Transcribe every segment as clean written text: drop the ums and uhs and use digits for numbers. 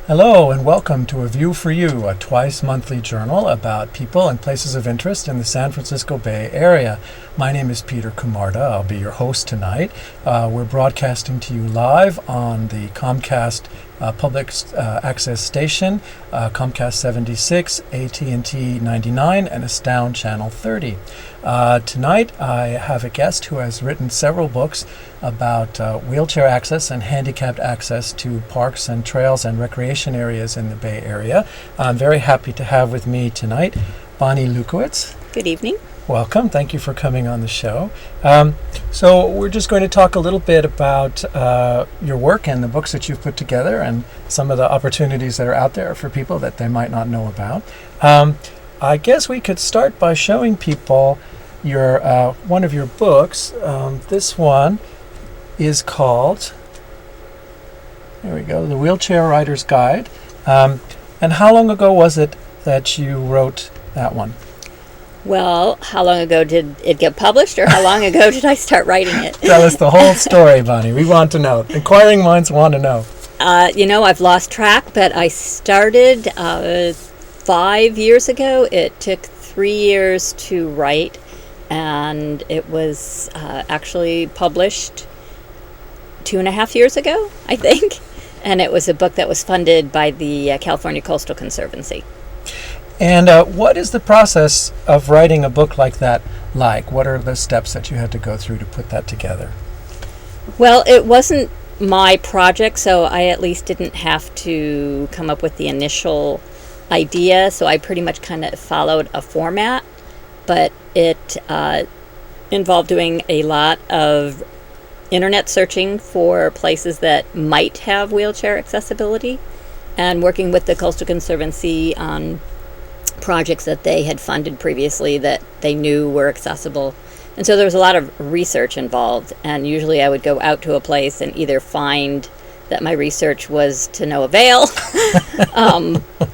Hello and welcome to A View for You, a twice-monthly journal about people and places of interest in the San Francisco Bay Area. My name is Peter Camarda. I'll be your host tonight. We're broadcasting to you live on the Comcast public access station, Comcast 76, AT&T 99, and Astound Channel 30. Tonight I have a guest who has written several books about wheelchair access and handicapped access to parks and trails and recreation areas in the Bay Area. I'm very happy to have with me tonight Bonnie Lewkowicz. Good evening. Welcome. Thank you for coming on the show. So we're just going to talk a little bit about your work and the books that you've put together and some of the opportunities that are out there for people that they might not know about. I guess we could start by showing people your one of your books. This one is called, there we go, The Wheelchair Rider's Guide. And how long ago was it that you wrote that one? Well, how long ago did it get published, or how long ago did I start writing it? Tell us the whole story, Bonnie. We want to know. Inquiring minds want to know. I've lost track, but I started 5 years ago. It took 3 years to write, and it was actually published 2.5 years ago, I think. And it was a book that was funded by the California Coastal Conservancy. And what is the process of writing a book like that like? What are the steps that you had to go through to put that together? Well, it wasn't my project, so I at least didn't have to come up with the initial idea. So I pretty much kind of followed a format, but it involved doing a lot of internet searching for places that might have wheelchair accessibility and working with the Coastal Conservancy on projects that they had funded previously that they knew were accessible. And so there was a lot of research involved, and usually I would go out to a place and either find that my research was to no avail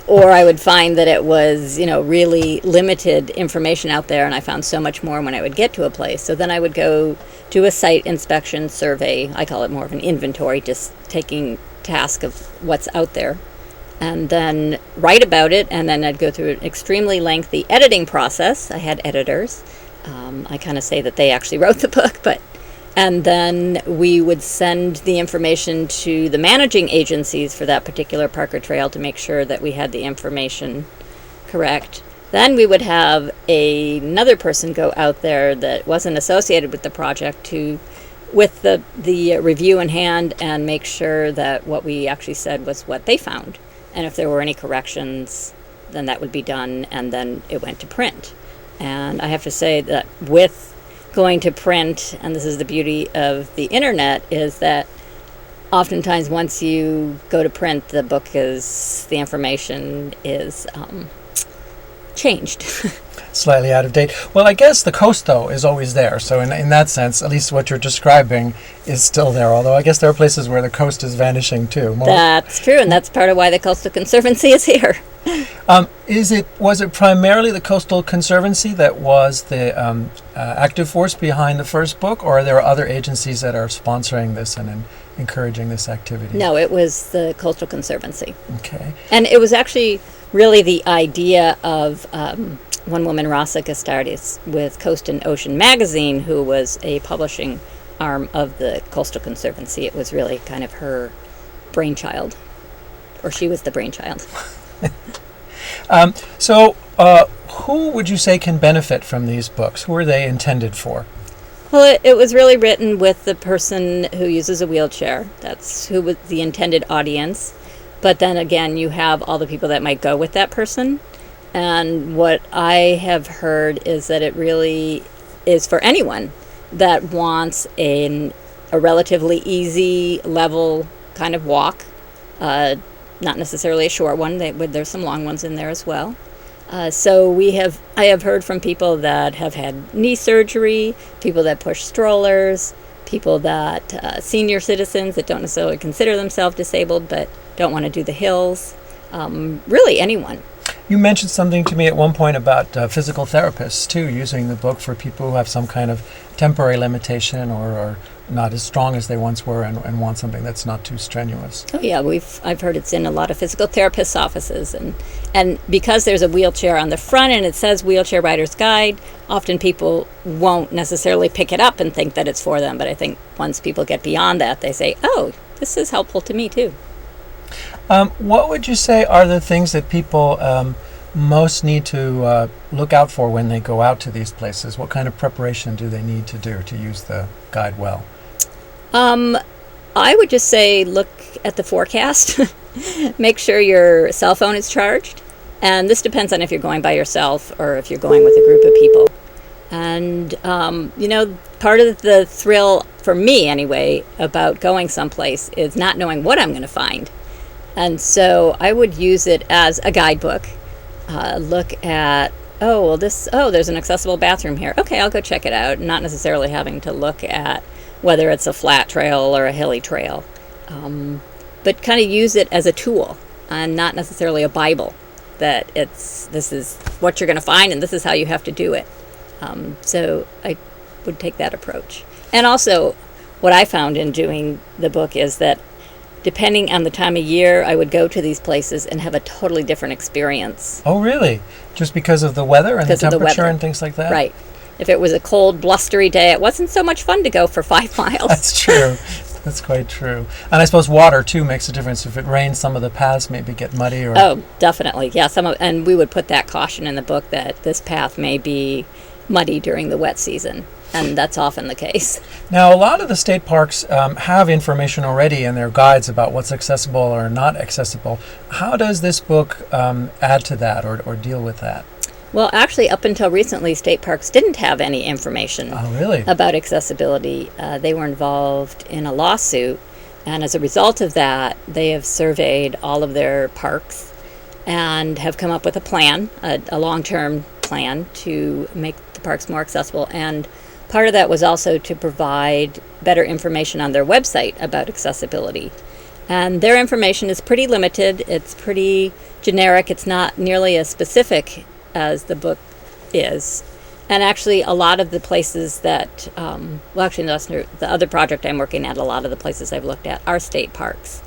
or I would find that it was, really limited information out there, and I found so much more when I would get to a place. So then I would go do a site inspection survey. I call it more of an inventory, just taking task of what's out there, and then write about it, and then I'd go through an extremely lengthy editing process. I had editors. I kind of say that they actually wrote the book, and then we would send the information to the managing agencies for that particular park or trail to make sure that we had the information correct. Then we would have another person go out there that wasn't associated with the project with the review in hand and make sure that what we actually said was what they found. And if there were any corrections, then that would be done, and then it went to print. And I have to say that with going to print, and this is the beauty of the internet, is that oftentimes once you go to print, the information is changed. Slightly out of date. Well, I guess the coast, though, is always there. So in that sense, at least what you're describing is still there. Although I guess there are places where the coast is vanishing, too. That's true, and that's part of why the Coastal Conservancy is here. Was it primarily the Coastal Conservancy that was the active force behind the first book, or are there other agencies that are sponsoring this and encouraging this activity? No, it was the Coastal Conservancy. Okay. And it was actually really the idea of one woman, Rasa Gastardis, with Coast and Ocean magazine, who was a publishing arm of the Coastal Conservancy. It was really kind of her brainchild, or she was the brainchild. So who would you say can benefit from these books? Who are they intended for? Well, it was really written with the person who uses a wheelchair. That's who was the intended audience. But then again, you have all the people that might go with that person. And what I have heard is that it really is for anyone that wants a relatively easy, level kind of walk. Not necessarily a short one. There's some long ones in there as well. So I have heard from people that have had knee surgery, people that push strollers, people that senior citizens that don't necessarily consider themselves disabled but don't want to do the hills. Really anyone. You mentioned something to me at one point about physical therapists, too, using the book for people who have some kind of temporary limitation or not as strong as they once were, and want something that's not too strenuous. Oh yeah, I've heard it's in a lot of physical therapists' offices, and because there's a wheelchair on the front and it says Wheelchair Rider's Guide, often people won't necessarily pick it up and think that it's for them. But I think once people get beyond that, they say, "Oh, this is helpful to me too." What would you say are the things that people most need to look out for when they go out to these places? What kind of preparation do they need to do to use the guide well? I would just say look at the forecast. Make sure your cell phone is charged. And this depends on if you're going by yourself or if you're going with a group of people. And, part of the thrill, for me anyway, about going someplace is not knowing what I'm going to find. And so I would use it as a guidebook. Look at, there's an accessible bathroom here. Okay, I'll go check it out. Not necessarily having to look at whether it's a flat trail or a hilly trail. But kind of use it as a tool and not necessarily a Bible, that this is what you're going to find and this is how you have to do it. So I would take that approach. And also, what I found in doing the book is that depending on the time of year, I would go to these places and have a totally different experience. Oh, really? Just because of the weather and the temperature and things like that? Right. If it was a cold, blustery day, it wasn't so much fun to go for 5 miles. That's true. That's quite true. And I suppose water, too, makes a difference. If it rains, some of the paths maybe get muddy. Oh, definitely. Yeah, and we would put that caution in the book that this path may be muddy during the wet season. And that's often the case. Now, a lot of the state parks have information already in their guides about what's accessible or not accessible. How does this book add to that or deal with that? Well, actually, up until recently, state parks didn't have any information about accessibility. They were involved in a lawsuit, and as a result of that, they have surveyed all of their parks and have come up with a plan, a long-term plan to make the parks more accessible. And part of that was also to provide better information on their website about accessibility. And their information is pretty limited. It's pretty generic. It's not nearly as specific as the book is. And actually, a lot of the places that, the other project I'm working at, a lot of the places I've looked at are state parks.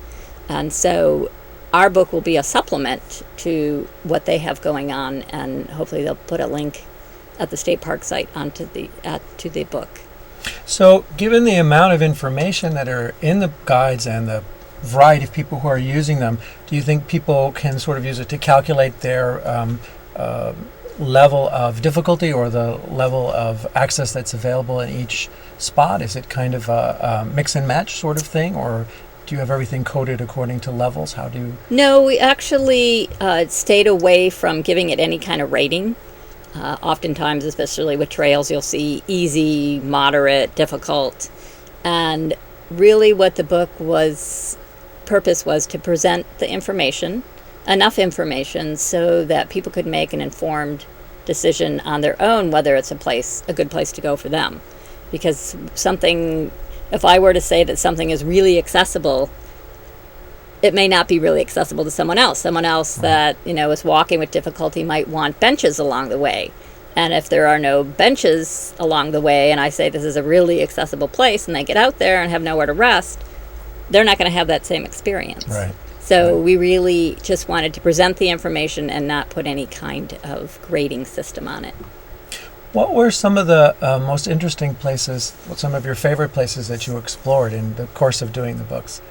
And so our book will be a supplement to what they have going on, and hopefully they'll put a link at the state park site to the book. So given the amount of information that are in the guides and the variety of people who are using them, do you think people can sort of use it to calculate their level of difficulty or the level of access that's available in each spot? Is it kind of a mix and match sort of thing, or do you have everything coded according to levels? How do you... No, we actually stayed away from giving it any kind of rating. Oftentimes, especially with trails, you'll see easy, moderate, difficult. And really what the book purpose was to present the information, enough information so that people could make an informed decision on their own whether it's a good place to go for them. Because if I were to say that something is really accessible, it may not be really accessible to someone else. Someone else that, is walking with difficulty might want benches along the way. And if there are no benches along the way and I say this is a really accessible place and they get out there and have nowhere to rest, they're not going to have that same experience. Right. So we really just wanted to present the information and not put any kind of grading system on it. What were some of the most interesting places, some of your favorite places that you explored in the course of doing the books?